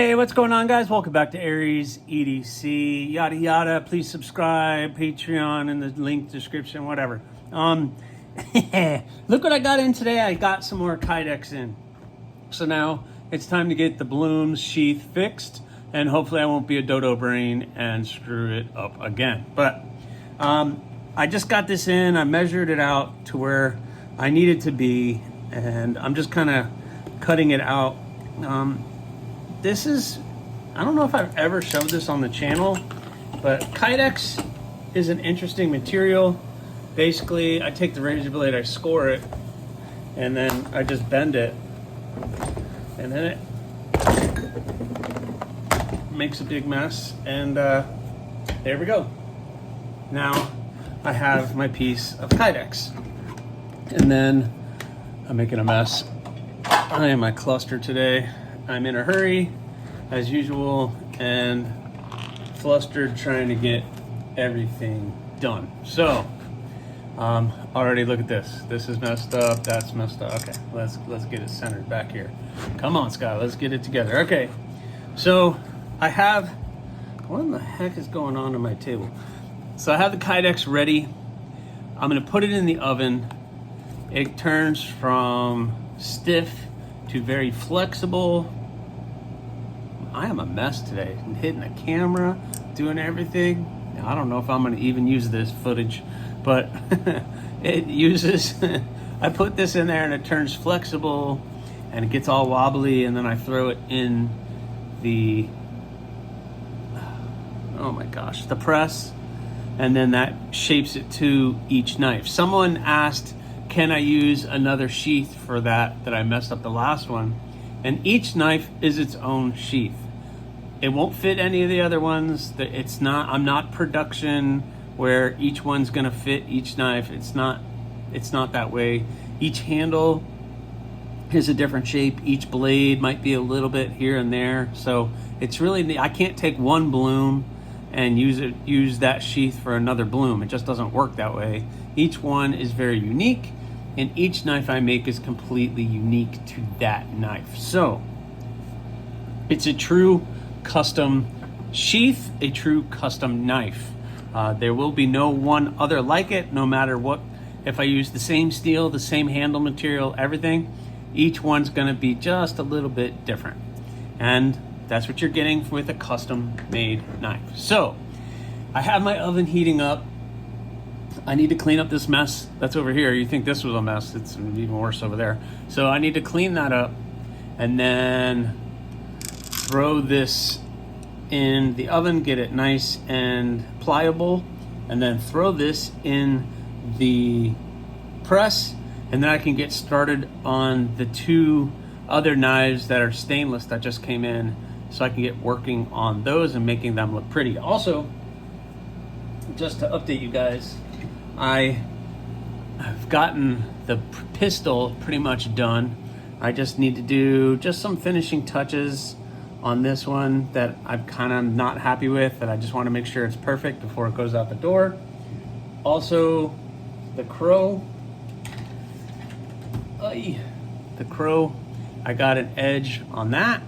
Hey, what's going on, guys? Welcome back to Aries EDC, yada yada. Please subscribe, Patreon in the link description, whatever. Look what I got in today. I got some more Kydex in. So now it's time to get the blooms sheath fixed, and hopefully I won't be a dodo brain and screw it up again. But I just got this in. I measured it out to where I need it to be, and I'm just kind of cutting it out. This is, I don't know if I've ever showed this on the channel, but Kydex is an interesting material. Basically, I take the razor blade, I score it, and then I just bend it, and then it makes a big mess, and there we go. Now I have my piece of Kydex, and then I'm making a mess. I am a cluster today. I'm in a hurry, as usual, and flustered trying to get everything done. So, already look at this. This is messed up. That's messed up. Okay, let's get it centered back here. Come on, Scott. Let's get it together. Okay, so I have. What in the heck is going on my table? So I have the Kydex ready. I'm gonna put it in the oven. It turns from stiff to very flexible. I am a mess today. I'm hitting the camera, doing everything. I don't know if I'm going to even use this footage, but it uses, I put this in there and it turns flexible and it gets all wobbly, and then I throw it in the, oh my gosh, the press, and then that shapes it to each knife. Someone asked, can I use another sheath for that I messed up the last one? And each knife is its own sheath. It won't fit any of the other ones. It's not, I'm not production where each one's gonna fit each knife. It's not that way. Each handle is a different shape. Each blade might be a little bit here and there. So it's really, I can't take one bloom and use that sheath for another bloom. It just doesn't work that way. Each one is very unique, and each knife I make is completely unique to that knife. So it's a true custom sheath, a true custom knife. There will be no one other like it, no matter what. If I use the same steel, the same handle material, everything, each one's gonna be just a little bit different. And that's what you're getting with a custom made knife. So I have my oven heating up. I need to clean up this mess that's over here. You think this was a mess, it's even worse over there. So I need to clean that up and then throw this in the oven, get it nice and pliable, and then throw this in the press, and then I can get started on the two other knives that are stainless that just came in, so I can get working on those and making them look pretty. Also, just to update you guys, I've gotten the pistol pretty much done. I just need to do just some finishing touches on this one that I'm kind of not happy with, that I just want to make sure it's perfect before it goes out the door. Also, the crow, I got an edge on that,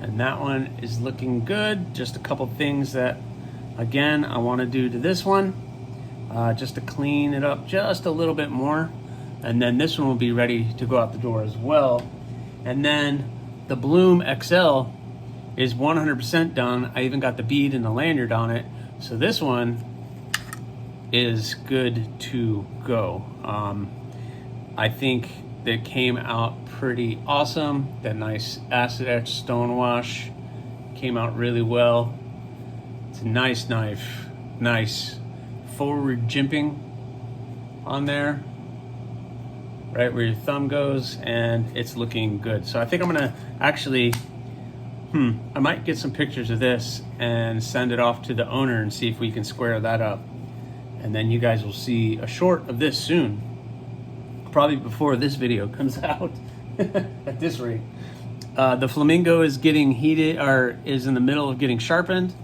and that one is looking good. Just a couple things that, again, I want to do to this one, just to clean it up just a little bit more, and then this one will be ready to go out the door as well. And then the Bloom XL is 100% done. I even got the bead and the lanyard on it, so this one is good to go. I think that came out pretty awesome. That nice acid etch stone wash came out really well. It's a nice knife, nice forward jimping on there, right where your thumb goes, and it's looking good. So I think I'm gonna actually, I might get some pictures of this and send it off to the owner and see if we can square that up. And then you guys will see a short of this soon, probably before this video comes out at this rate. The flamingo is getting heated, or is in the middle of getting sharpened,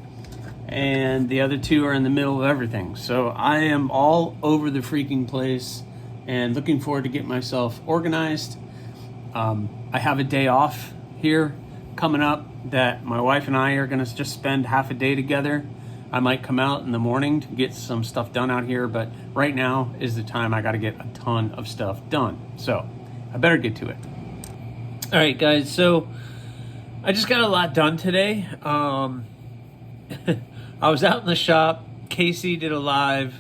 and the other two are in the middle of everything. So I am all over the freaking place and looking forward to get myself organized. I have a day off here coming up that my wife and I are gonna just spend half a day together. I might come out in the morning to get some stuff done out here, but right now is the time I gotta get a ton of stuff done. So I better get to it. All right, guys, so I just got a lot done today. I was out in the shop. Casey did a live,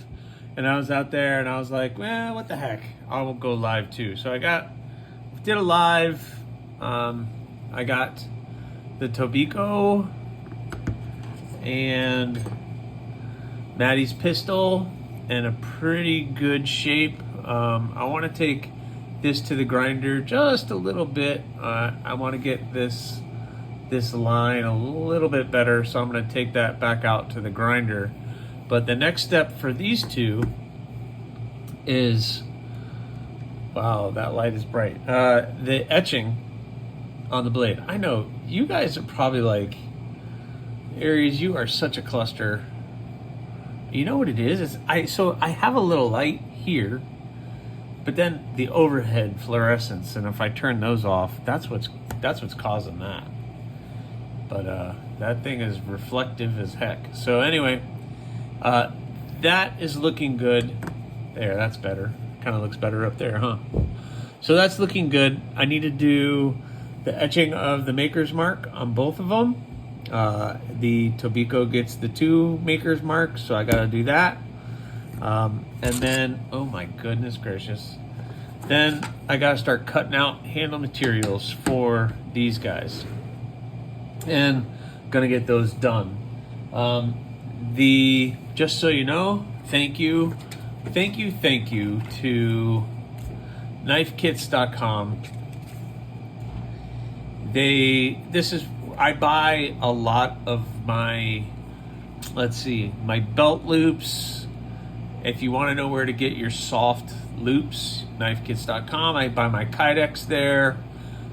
and I was out there, and I was like, well, what the heck? I will go live too. So did a live. I got the Tobiko and Maddie's pistol in a pretty good shape. I want to take this to the grinder just a little bit. I want to get this line a little bit better, so I'm going to take that back out to the grinder. But the next step for these two is, wow, that light is bright. The etching on the blade. I know you guys are probably like, Aries, you are such a cluster. You know what it is? So I have a little light here, but then the overhead fluorescence, and if I turn those off, that's what's causing that. But that thing is reflective as heck. So anyway, that is looking good. There, that's better. Kind of looks better up there, huh? So that's looking good. I need to do the etching of the maker's mark on both of them. The Tobiko gets the 2 maker's marks, so I gotta do that. And then, oh my goodness gracious, then I gotta start cutting out handle materials for these guys, and gonna get those done. Just so you know, thank you to knifekits.com. I buy a lot of my, my belt loops. If you want to know where to get your soft loops, knifekits.com. I buy my Kydex there.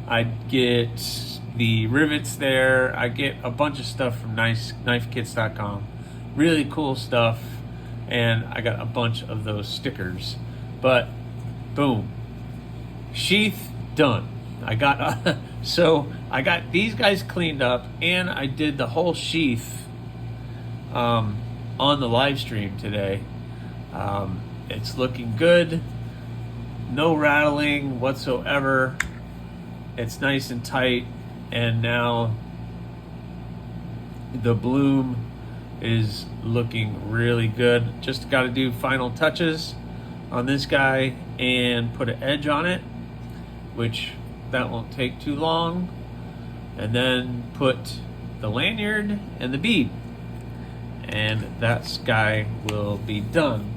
I get the rivets there. I get a bunch of stuff from knifekits.com. Really cool stuff. And I got a bunch of those stickers. But boom, sheath done. I got these guys cleaned up, and I did the whole sheath on the live stream today. It's looking good. No rattling whatsoever. It's nice and tight, and now the bloom is looking really good. Just got to do final touches on this guy and put an edge on it, which that won't take too long, and then put the lanyard and the bead, and that guy will be done.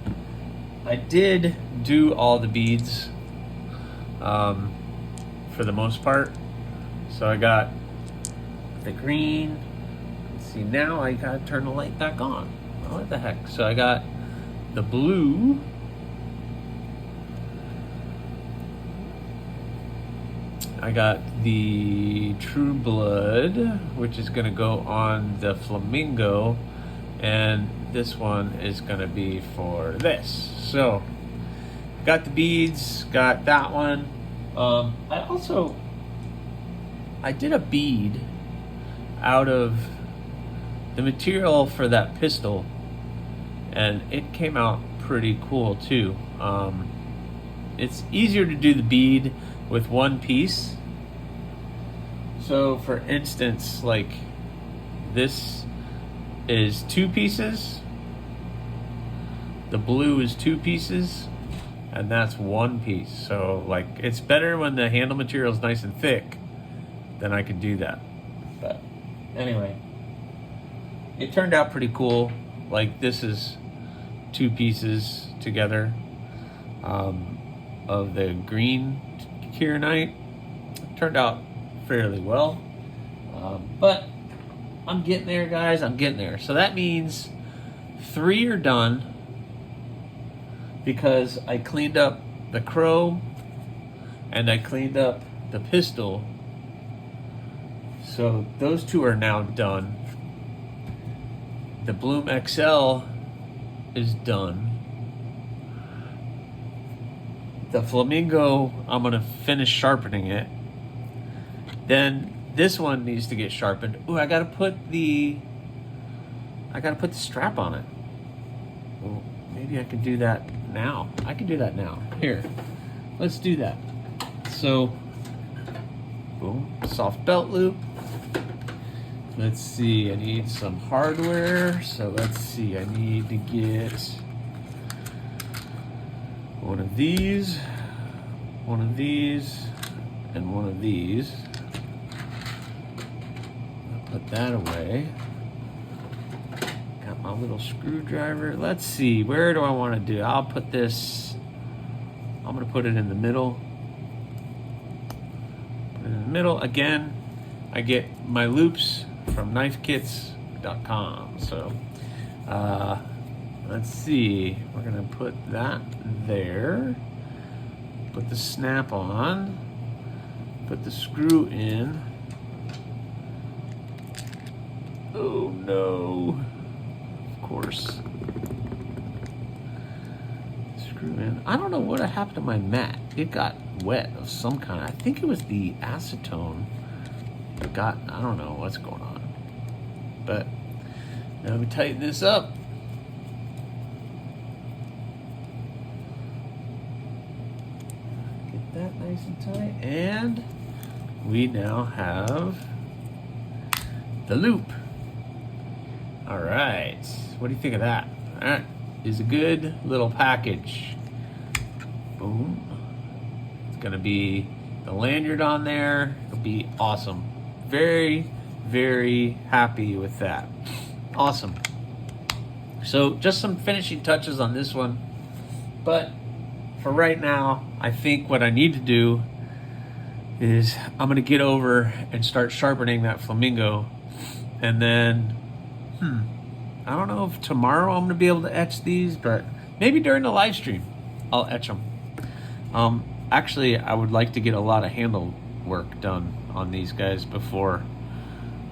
I did do all the beads for the most part. So I got the green. Let's see, now I gotta turn the light back on. Oh, what the heck? So I got the blue. I got the True Blood, which is gonna go on the Flamingo, and this one is gonna be for this. So got the beads, got that one. I did a bead out of the material for that pistol, and it came out pretty cool too. It's easier to do the bead with one piece. So for instance, like this is 2 pieces, the blue is 2 pieces, and that's 1 piece. So like, it's better when the handle material is nice and thick, then I could do that. But anyway, it turned out pretty cool. Like, this is 2 pieces together of the green kieranite. Turned out fairly well, but I'm getting there, guys. I'm getting there. So that means 3 are done, because I cleaned up the crow and I cleaned up the pistol. So those 2 are now done. The Bloom XL is done. The Flamingo, I'm gonna finish sharpening it. Then this one needs to get sharpened. Ooh, I gotta put the strap on it. Well, maybe I can do that now. I can do that now. Here, let's do that. So, boom, soft belt loop. Let's see, I need some hardware. So let's see, I need to get one of these, and one of these. I'll put that away. Got my little screwdriver. Let's see, where do I want to do? I'll put this, I'm gonna put it in the middle. Put it in the middle. Again, I get my loops from knifekits.com. So let's see, we're gonna put that there, put the snap on, put the screw in. Oh no, of course. Screw in. I don't know what happened to my mat. It got wet of some kind. I think it was the acetone. I don't know what's going on. But now we tighten this up. Get that nice and tight. And we now have the loop. All right. What do you think of that? All right. Is a good little package. Boom. It's going to be the lanyard on there. It'll be awesome. Very, very happy with that. Awesome. So just some finishing touches on this one. But for right now, I think what I need to do is I'm going to get over and start sharpening that flamingo. And then, I don't know if tomorrow I'm going to be able to etch these, but maybe during the live stream, I'll etch them. Actually, I would like to get a lot of handle work done on these guys before.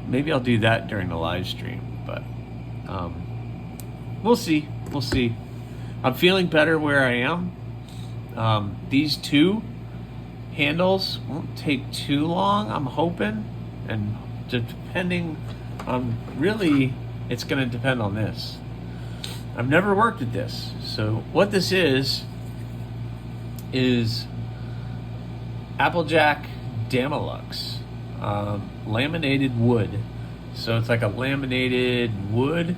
Maybe I'll do that during the live stream, but we'll see. We'll see. I'm feeling better where I am. These two handles won't take too long, I'm hoping, and depending on, really, it's going to depend on this. I've never worked with this, so what this is Applejack Damalux, laminated wood. So it's like a laminated wood,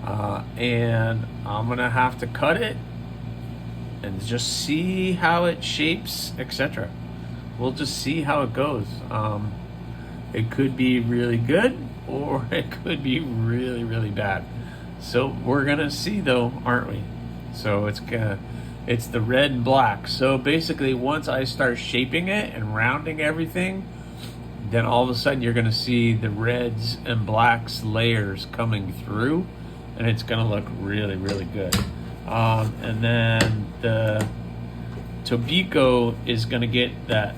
and I'm gonna have to cut it and just see how it shapes, etc. We'll just see how it goes. It could be really good, or it could be really, really bad. So we're gonna see, though, aren't we? So it's the red and black. So basically, once I start shaping it and rounding everything, then all of a sudden you're gonna see the reds and blacks layers coming through, and it's gonna look really, really good. And then the Tobiko is gonna get that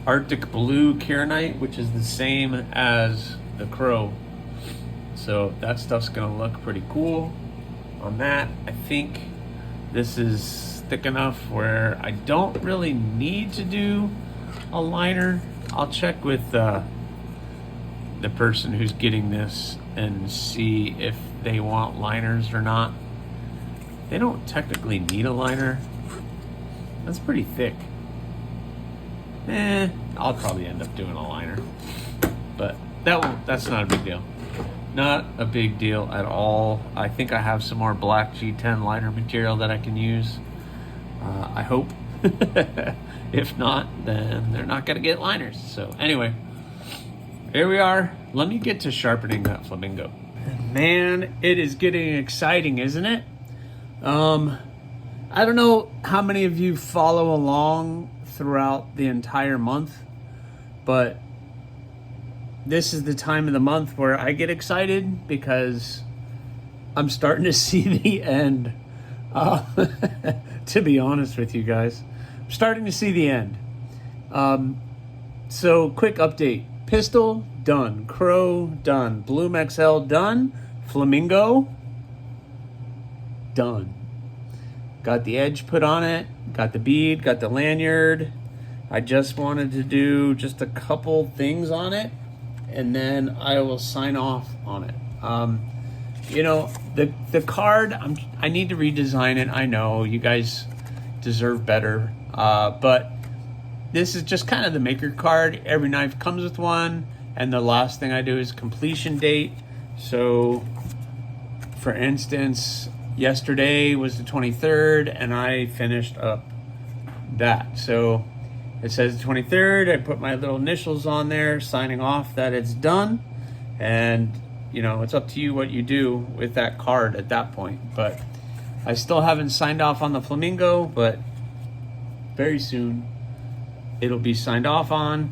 Arctic Blue Kieranite, which is the same as the Crow. So that stuff's gonna look pretty cool on that. I think this is thick enough where I don't really need to do a liner. I'll check with the person who's getting this and see if they want liners or not. They don't technically need a liner. That's pretty thick. I'll probably end up doing a liner, but that's not a big deal. Not a big deal at all. I think I have some more black G10 liner material that I can use. I hope. If not, then they're not gonna get liners. So anyway, here we are. Let me get to sharpening that flamingo. Man, it is getting exciting, isn't it? I don't know how many of you follow along throughout the entire month, but this is the time of the month where I get excited because I'm starting to see the end. To be honest with you guys, I'm starting to see the end. So quick update: Pistol done, Crow done, Bloom XL done, Flamingo done. Got the edge put on it, got the bead, got the lanyard. I just wanted to do just a couple things on it, and then I will sign off on it. You know, the card, I need to redesign it. I know you guys deserve better, but this is just kind of the maker card. Every knife comes with one, and the last thing I do is completion date. So, for instance, yesterday was the 23rd, and I finished up that. So it says the 23rd. I put my little initials on there, signing off that it's done. And you know, it's up to you what you do with that card at that point. But I still haven't signed off on the Flamingo, but very soon it'll be signed off on.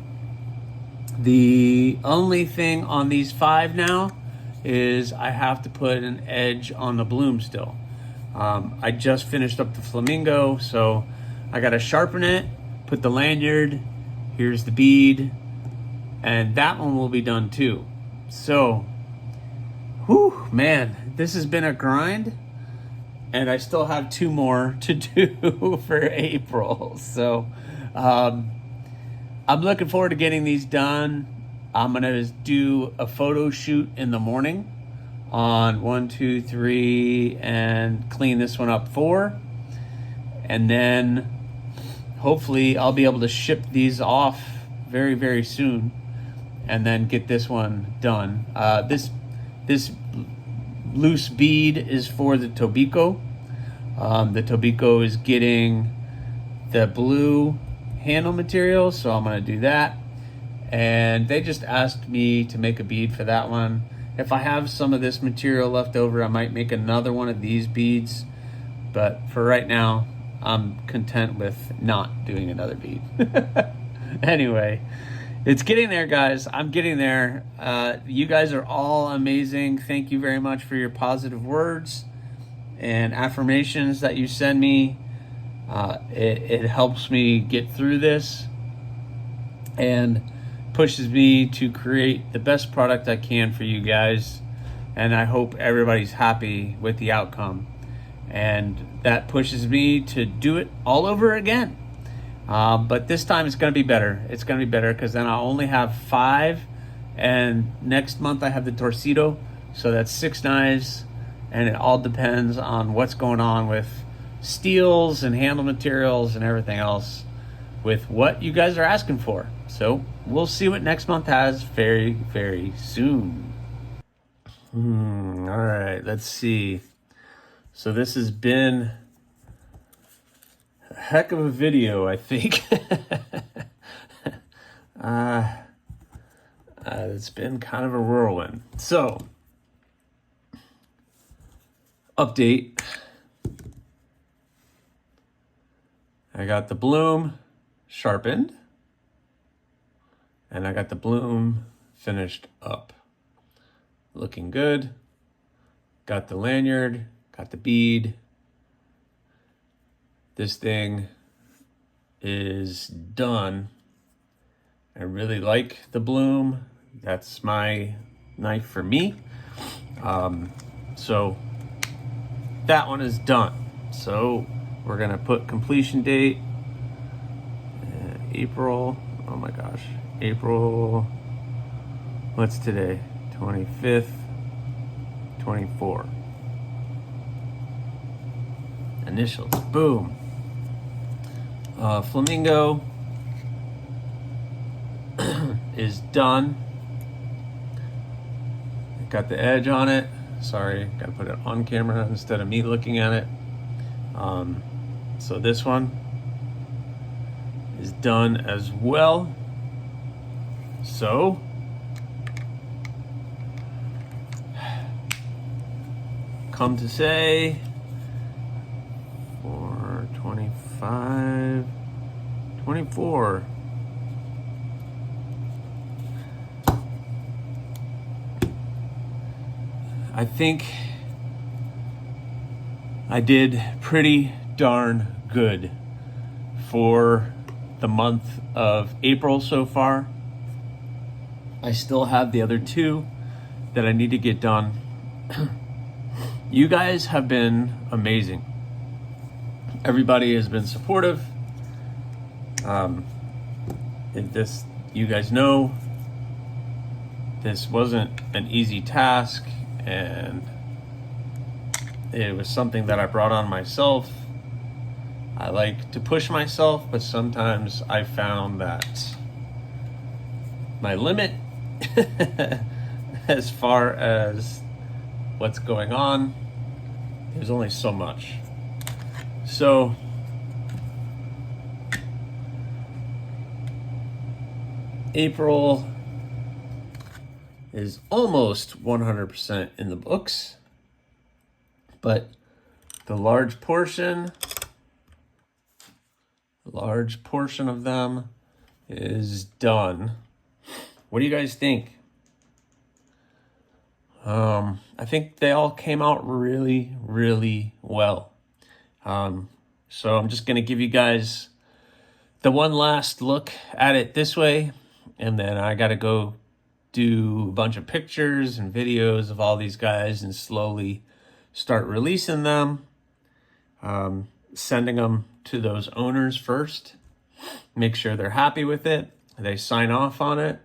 The only thing on these 5 now is I have to put an edge on the bloom still. I just finished up the Flamingo, so I got to sharpen it, put the lanyard, here's the bead, and that one will be done too. So, whew, man, this has been a grind, and I still have 2 more to do for April. So, I'm looking forward to getting these done. I'm gonna do a photo shoot in the morning on 1, 2, 3, and clean this one up 4, and then hopefully I'll be able to ship these off very, very soon, and then get this one done. This loose bead is for the Tobiko. The Tobiko is getting the blue handle material, so I'm going to do that. And they just asked me to make a bead for that one. If I have some of this material left over, I might make another one of these beads. But for right now, I'm content with not doing another bead. Anyway, it's getting there, guys. I'm getting there. You guys are all amazing. Thank you very much for your positive words and affirmations that you send me. It helps me get through this and pushes me to create the best product I can for you guys. And I hope everybody's happy with the outcome. And that pushes me to do it all over again. But this time it's going to be better. It's going to be better because then I'll only have 5. And next month I have the Torcido. So that's 6 knives. And it all depends on what's going on with steels and handle materials and everything else with what you guys are asking for. So we'll see what next month has very, very soon. All right, let's see. So this has been a heck of a video, I think. It's been kind of a whirlwind. So, update. I got the bloom sharpened, and I got the bloom finished up. Looking good. Got the lanyard, got the bead. This thing is done. I really like the bloom. That's my knife for me. So that one is done. So we're gonna put completion date April. Oh my gosh, April. What's today? 25th, 24. Initials. Boom. Flamingo is done. Got the edge on it. Sorry, gotta put it on camera instead of me looking at it. So this one is done as well. So come to say for 25, 24. I think I did pretty darn good for the month of April so far. I still have the other 2 that I need to get done. You guys have been amazing. Everybody has been supportive. This, you guys know, this wasn't an easy task, and it was something that I brought on myself. I like to push myself, but sometimes I found that my limit as far as what's going on, there's only so much. So April is almost 100% in the books, but the large portion of them is done. What do you guys think? I think they all came out really, really well. So I'm just going to give you guys the one last look at it this way, and then I got to go do a bunch of pictures and videos of all these guys and slowly start releasing them, sending them to those owners first, make sure they're happy with it, they sign off on it.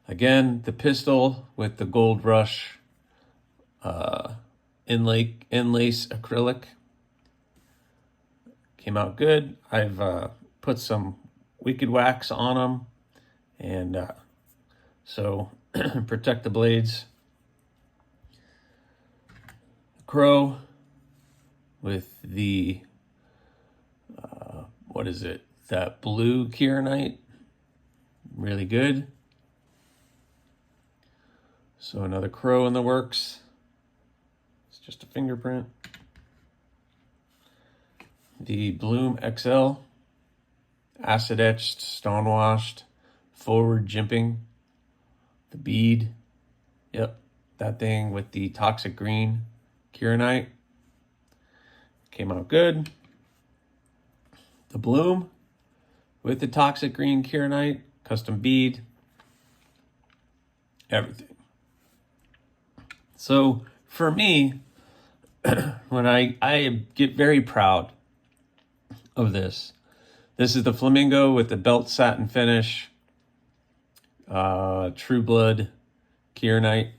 Again, the pistol with the Gold Rush inlace acrylic came out good. I've put some Wicked Wax on them, and so protect the blades. Crow with the what is it? That blue kieranite, really good. So another crow in the works. It's just a fingerprint. The Bloom XL, acid etched, stone washed, forward jimping. The bead, yep, that thing with the toxic green kieranite came out good. The Bloom with the toxic green kieranite, custom bead, everything. So for me, when I get very proud of this. This is the Flamingo with the belt satin finish, True Blood kieranite.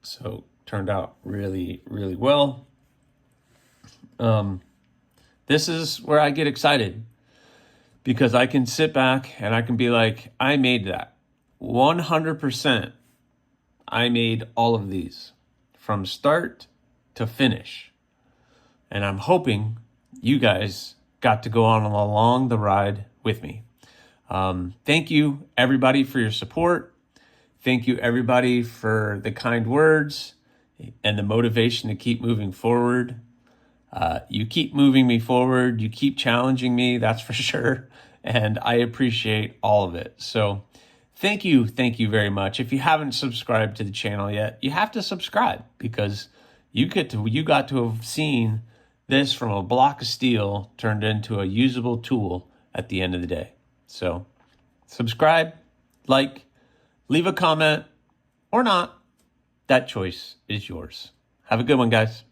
So turned out really, really well. This is where I get excited, because I can sit back and I can be like, I made that. 100%. I made all of these from start to finish. And I'm hoping you guys got to go on along the ride with me. Thank you, everybody, for your support. Thank you, everybody, for the kind words and the motivation to keep moving forward. You keep moving me forward. You keep challenging me, that's for sure. And I appreciate all of it. So thank you very much. If you haven't subscribed to the channel yet, you have to subscribe, because you got to have seen this from a block of steel turned into a usable tool at the end of the day. So subscribe, like, leave a comment, or not. That choice is yours. Have a good one, guys.